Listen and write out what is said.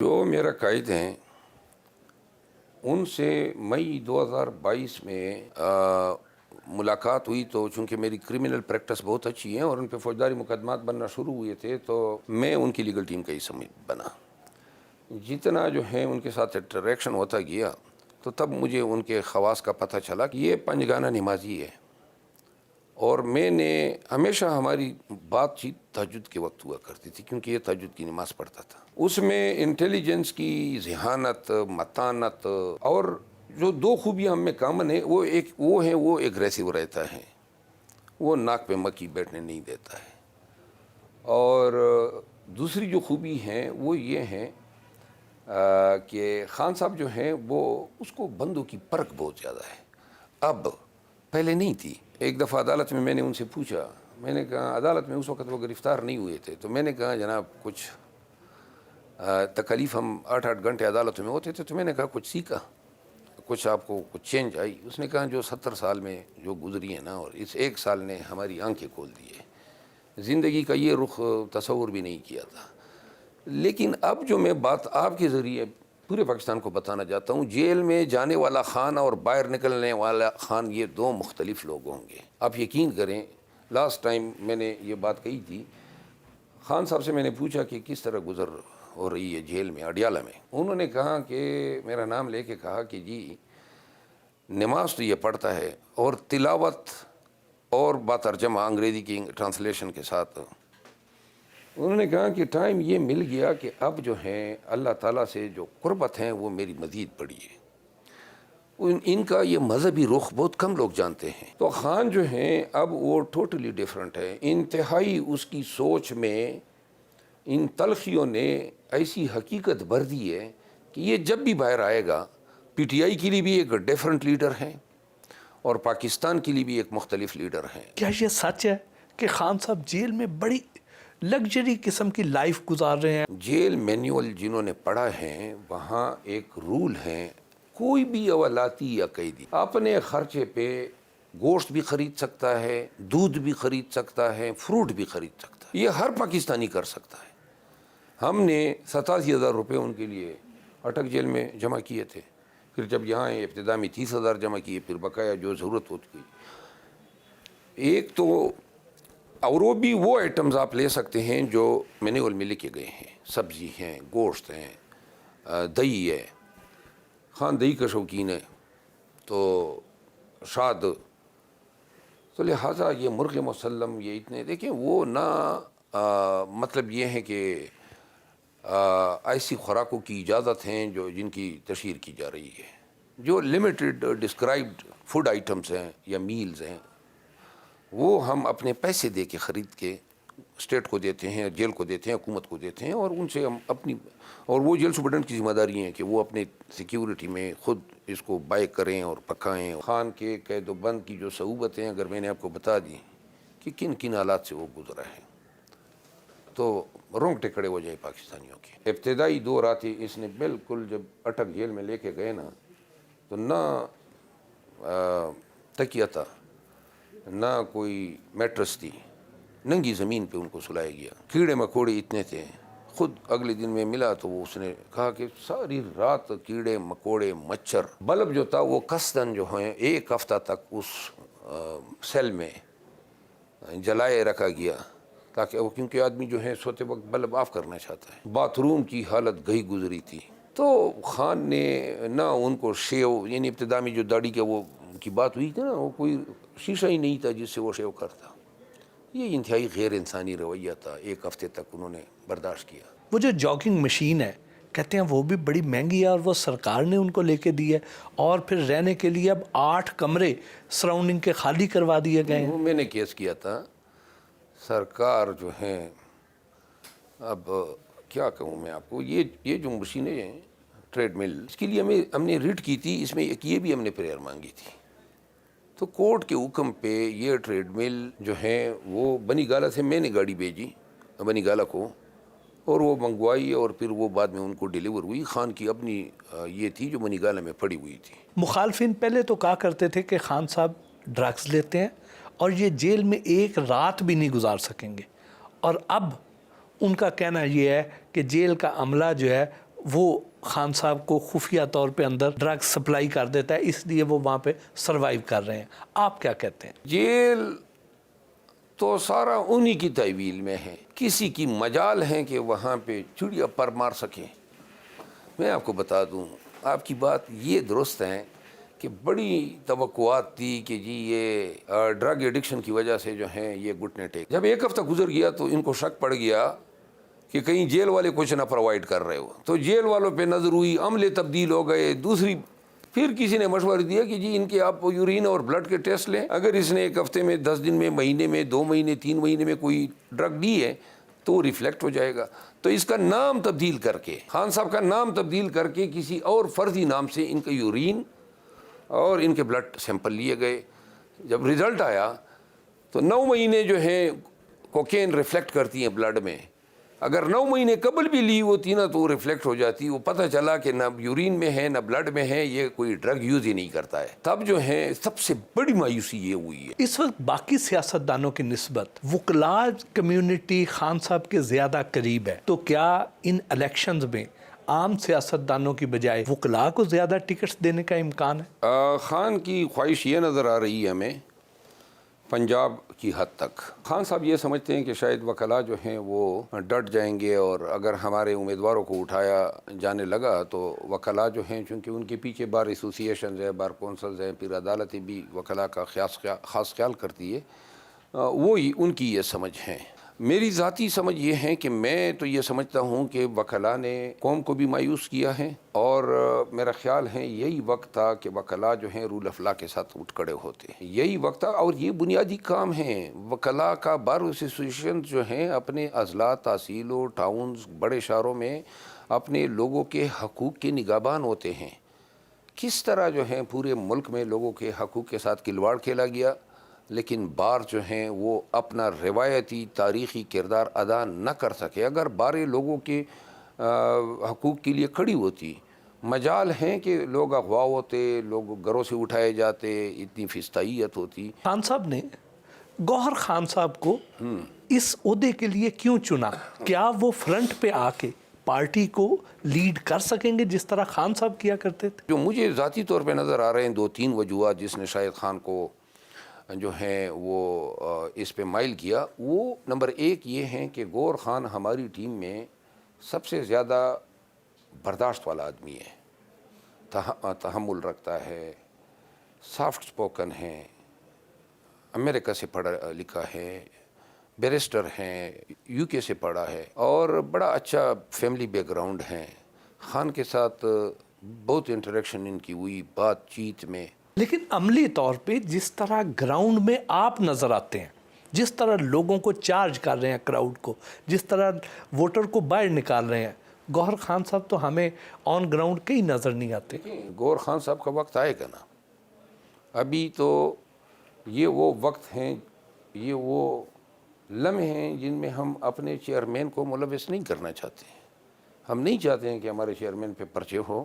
جو میرا قائد ہیں ان سے مئی 2022 میں ملاقات ہوئی، تو چونکہ میری کرمنل پریکٹس بہت اچھی ہے اور ان پہ فوجداری مقدمات بننا شروع ہوئے تھے، تو میں ان کی لیگل ٹیم کا حصہ بنا. جتنا جو ہے ان کے ساتھ انٹریکشن ہوتا گیا تو تب مجھے ان کے خواص کا پتہ چلا کہ یہ پنجگانہ نمازی ہے. اور میں نے ہمیشہ ہماری بات چیت تہجد کے وقت ہوا کرتی تھی، کیونکہ یہ تہجد کی نماز پڑھتا تھا. اس میں انٹیلیجنس کی ذہانت، متانت، اور جو دو خوبیاں ہم میں کامن ہے وہ ایگریسو رہتا ہے، وہ ناک پہ مکھی بیٹھنے نہیں دیتا ہے. اور دوسری جو خوبی ہیں وہ یہ ہیں کہ خان صاحب جو ہیں وہ اس کو بندوں کی پرکھ بہت زیادہ ہے. اب پہلے نہیں تھی. ایک دفعہ عدالت میں نے ان سے پوچھا، میں نے کہا عدالت میں اس وقت وہ گرفتار نہیں ہوئے تھے، تو میں نے کہا جناب کچھ تکلیف، ہم 8 گھنٹے عدالت میں ہوتے تھے، تو میں نے کہا کچھ سیکھا، کچھ آپ کو کچھ چینج آئی؟ اس نے کہا جو 70 سال میں جو گزری ہے نا، اور اس 1 سال نے ہماری آنکھیں کھول دی ہے، زندگی کا یہ رخ تصور بھی نہیں کیا تھا. لیکن اب جو میں بات آپ کے ذریعے پورے پاکستان کو بتانا چاہتا ہوں، جیل میں جانے والا خان اور باہر نکلنے والا خان یہ 2 مختلف لوگ ہوں گے. آپ یقین کریں، لاسٹ ٹائم میں نے یہ بات کہی تھی، خان صاحب سے میں نے پوچھا کہ کس طرح گزر ہو رہی ہے جیل میں، اڈیالہ میں. انہوں نے کہا کہ میرا نام لے کے کہا کہ جی نماز تو یہ پڑھتا ہے، اور تلاوت اور باترجمہ انگریزی کی ٹرانسلیشن کے ساتھ. انہوں نے کہا کہ ٹائم یہ مل گیا کہ اب جو ہیں اللہ تعالیٰ سے جو قربت ہیں وہ میری مزید بڑھی ہے. ان کا یہ مذہبی رخ بہت کم لوگ جانتے ہیں. تو خان جو ہیں اب وہ ٹوٹلی ڈیفرنٹ ہے. انتہائی اس کی سوچ میں ان تلخیوں نے ایسی حقیقت بھر دی ہے کہ یہ جب بھی باہر آئے گا، پی ٹی آئی کے لیے بھی ایک ڈیفرنٹ لیڈر ہیں اور پاکستان کے لیے بھی ایک مختلف لیڈر ہیں. کیا یہ سچ ہے کہ خان صاحب جیل میں بڑی لگژری قسم کی لائف گزار رہے ہیں؟ جیل مینیول جنہوں نے پڑھا ہے، وہاں ایک رول ہے، کوئی بھی اولاتی یا قیدی اپنے خرچے پہ گوشت بھی خرید سکتا ہے، دودھ بھی خرید سکتا ہے، فروٹ بھی خرید سکتا ہے. یہ ہر پاکستانی کر سکتا ہے. ہم نے 87,000 روپے ان کے لیے اٹک جیل میں جمع کیے تھے. پھر جب یہاں ابتدا میں 30,000 جمع کیے، پھر بقایا جو ضرورت ہوتی. ایک تو اور وہ بھی وہ آئٹمز آپ لے سکتے ہیں جو مینیول میں لکھے گئے ہیں، سبزی ہیں، گوشت ہیں، دہی ہے. خان دہی کا شوقین ہے، تو شاد، تو لہٰذا یہ مرغ مسلم، یہ اتنے دیکھیں وہ نہ مطلب یہ ہے کہ ایسی خوراکوں کی اجازت ہیں جن کی تشہیر کی جا رہی ہے. جو لمیٹڈ ڈسکرائبڈ فوڈ آئٹمز ہیں یا میلز ہیں، وہ ہم اپنے پیسے دے کے خرید کے اسٹیٹ کو دیتے ہیں، جیل کو دیتے ہیں، حکومت کو دیتے ہیں، اور ان سے ہم اپنی، اور وہ جیل سپرڈنٹ کی ذمہ داری ہے کہ وہ اپنے سیکیورٹی میں خود اس کو بائی کریں اور پکائیں. خان کے قید و بند کی جو صعوبتیں اگر میں نے آپ کو بتا دی کہ کن کن حالات سے وہ گزرا ہے، تو رونگٹے کھڑے ہو جائے پاکستانیوں کے. ابتدائی دور آتی اس نے بالکل، جب اٹک جیل میں لے کے گئے نا، تو نہ تکیہ تھا، نہ کوئی میٹرس تھی، ننگی زمین پہ ان کو سلایا گیا. کیڑے مکوڑے اتنے تھے. خود اگلے دن میں ملا تو اس نے کہا کہ ساری رات کیڑے مکوڑے مچھر، بلب جو تھا وہ قصداً جو ہیں 1 ہفتہ تک اس سیل میں جلائے رکھا گیا، تاکہ وہ، کیونکہ آدمی جو ہے سوتے وقت بلب آف کرنا چاہتا ہے. باتھ روم کی حالت گئی گزری تھی. تو خان نے نہ ان کو شیو، یعنی ابتدا میں جو داڑھی کا وہ کی بات ہوئی تھی نا، وہ کوئی شیشہ ہی نہیں تھا جس سے وہ شیو کرتا. یہ انتہائی غیر انسانی رویہ تھا. 1 ہفتے تک انہوں نے برداشت کیا. وہ جو جاگنگ مشین ہے کہتے ہیں وہ بھی بڑی مہنگی ہے، اور وہ سرکار نے ان کو لے کے دی ہے، اور پھر رہنے کے لیے اب 8 کمرے سراؤنڈنگ کے خالی کروا دیے گئے ہیں. وہ میں نے کیس کیا تھا. سرکار جو ہیں، اب کیا کہوں میں آپ کو، یہ جو مشینیں ہیں ٹریڈ مل، اس کے لیے ہم نے ریٹ کی تھی. اس میں ایک یہ بھی ہم نے پریئر مانگی تھی. تو کورٹ کے حکم پہ یہ ٹریڈ مل جو ہیں وہ بنی گالہ سے میں نے گاڑی بھیجی بنی گالہ کو، اور وہ منگوائی، اور پھر وہ بعد میں ان کو ڈیلیور ہوئی. خان کی اپنی یہ تھی جو بنی گالہ میں پڑی ہوئی تھی. مخالفین پہلے تو کہا کرتے تھے کہ خان صاحب ڈرگز لیتے ہیں اور یہ جیل میں 1 رات بھی نہیں گزار سکیں گے، اور اب ان کا کہنا یہ ہے کہ جیل کا عملہ جو ہے وہ خان صاحب کو خفیہ طور پہ اندر ڈرگ سپلائی کر دیتا ہے، اس لیے وہ وہاں پہ سروائیو کر رہے ہیں. آپ کیا کہتے ہیں؟ جیل تو سارا انہی کی تحویل میں ہے، کسی کی مجال ہے کہ وہاں پہ چڑیا پر مار سکیں. میں آپ کو بتا دوں، آپ کی بات یہ درست ہے کہ بڑی توقعات تھی کہ جی یہ ڈرگ ایڈکشن کی وجہ سے جو ہیں یہ گھٹنے ٹیک. جب ایک ہفتہ گزر گیا تو ان کو شک پڑ گیا کہ کہیں جیل والے کچھ نہ پرووائڈ کر رہے ہو، تو جیل والوں پہ نظر ہوئی، عملے تبدیل ہو گئے. دوسری پھر کسی نے مشورہ دیا کہ جی ان کے آپ یورین اور بلڈ کے ٹیسٹ لیں، اگر اس نے ایک ہفتے میں 10 دن میں، مہینے میں، 2 مہینے، 3 مہینے میں کوئی ڈرگ لی ہے تو وہ ریفلیکٹ ہو جائے گا. تو اس کا نام تبدیل کر کے، خان صاحب کا نام تبدیل کر کے کسی اور فرضی نام سے ان کا یورین اور ان کے بلڈ سیمپل لیے گئے. جب رزلٹ آیا تو 9 مہینے جو ہیں کوکین ریفلیکٹ کرتی ہیں بلڈ میں. اگر 9 مہینے قبل بھی لی ہوتی نا تو وہ ریفلیکٹ ہو جاتی. وہ پتہ چلا کہ نہ یورین میں ہے نہ بلڈ میں ہے، یہ کوئی ڈرگ یوز ہی نہیں کرتا ہے. تب جو ہے سب سے بڑی مایوسی یہ ہوئی ہے. اس وقت باقی سیاستدانوں کی نسبت وکلاء کمیونٹی خان صاحب کے زیادہ قریب ہے، تو کیا ان الیکشنز میں عام سیاستدانوں کی بجائے وکلاء کو زیادہ ٹکٹس دینے کا امکان ہے؟ خان کی خواہش یہ نظر آ رہی ہے ہمیں پنجاب کی حد تک. خان صاحب یہ سمجھتے ہیں کہ شاید وکلاء جو ہیں وہ ڈٹ جائیں گے، اور اگر ہمارے امیدواروں کو اٹھایا جانے لگا تو وکلاء جو ہیں، چونکہ ان کے پیچھے بار ایسوسییشنز ہیں، بار کونسلز ہیں، پھر عدالتیں بھی وکلاء کا خاص خیال کرتی ہے. وہی ان کی یہ سمجھ ہے. میری ذاتی سمجھ یہ ہے کہ میں تو یہ سمجھتا ہوں کہ وکلاء نے قوم کو بھی مایوس کیا ہے، اور میرا خیال ہے یہی وقت تھا کہ وکلاء جو ہیں رول آف لا کے ساتھ اٹھ کھڑے ہوتے ہیں. یہی وقت تھا، اور یہ بنیادی کام ہے وکلاء کا. بار ایسوسییشن جو ہیں اپنے اضلاع، تحصیلوں، ٹاؤنز، بڑے شہروں میں اپنے لوگوں کے حقوق کے نگہبان ہوتے ہیں. کس طرح جو ہیں پورے ملک میں لوگوں کے حقوق کے ساتھ کھلواڑ کھیلا گیا، لیکن بار جو ہیں وہ اپنا روایتی تاریخی کردار ادا نہ کر سکے. اگر باریں لوگوں کے حقوق کے لیے کھڑی ہوتی، مجال ہیں کہ لوگ اغوا ہوتے، لوگ گھروں سے اٹھائے جاتے، اتنی فستائیت ہوتی. خان صاحب نے گوہر خان صاحب کو اس عہدے کے لیے کیوں چنا؟ کیا وہ فرنٹ پہ آ کے پارٹی کو لیڈ کر سکیں گے جس طرح خان صاحب کیا کرتے تھے؟ جو مجھے ذاتی طور پہ نظر آ رہے ہیں 2-3 وجوہات جس نے شاید خان کو جو ہیں وہ اس پہ مائل کیا. وہ نمبر 1 یہ ہیں کہ گور خان ہماری ٹیم میں سب سے زیادہ برداشت والا آدمی ہے، تحمل رکھتا ہے، سافٹ سپوکن ہے، امریکہ سے پڑھا لکھا ہے، بیرسٹر ہیں، UK سے پڑھا ہے، اور بڑا اچھا فیملی بیک گراؤنڈ ہے. خان کے ساتھ بہت انٹریکشن ان کی ہوئی بات چیت میں. لیکن عملی طور پہ جس طرح گراؤنڈ میں آپ نظر آتے ہیں، جس طرح لوگوں کو چارج کر رہے ہیں، کراؤڈ کو جس طرح ووٹر کو باہر نکال رہے ہیں، گوہر خان صاحب تو ہمیں آن گراؤنڈ کہیں نظر نہیں آتے. گور خان صاحب کا وقت آئے گا نا. ابھی تو یہ وہ وقت ہیں، یہ وہ لمحے ہیں جن میں ہم اپنے چیئرمین کو ملوث نہیں کرنا چاہتے ہیں. ہم نہیں چاہتے ہیں کہ ہمارے چیئرمین پہ پرچے ہو.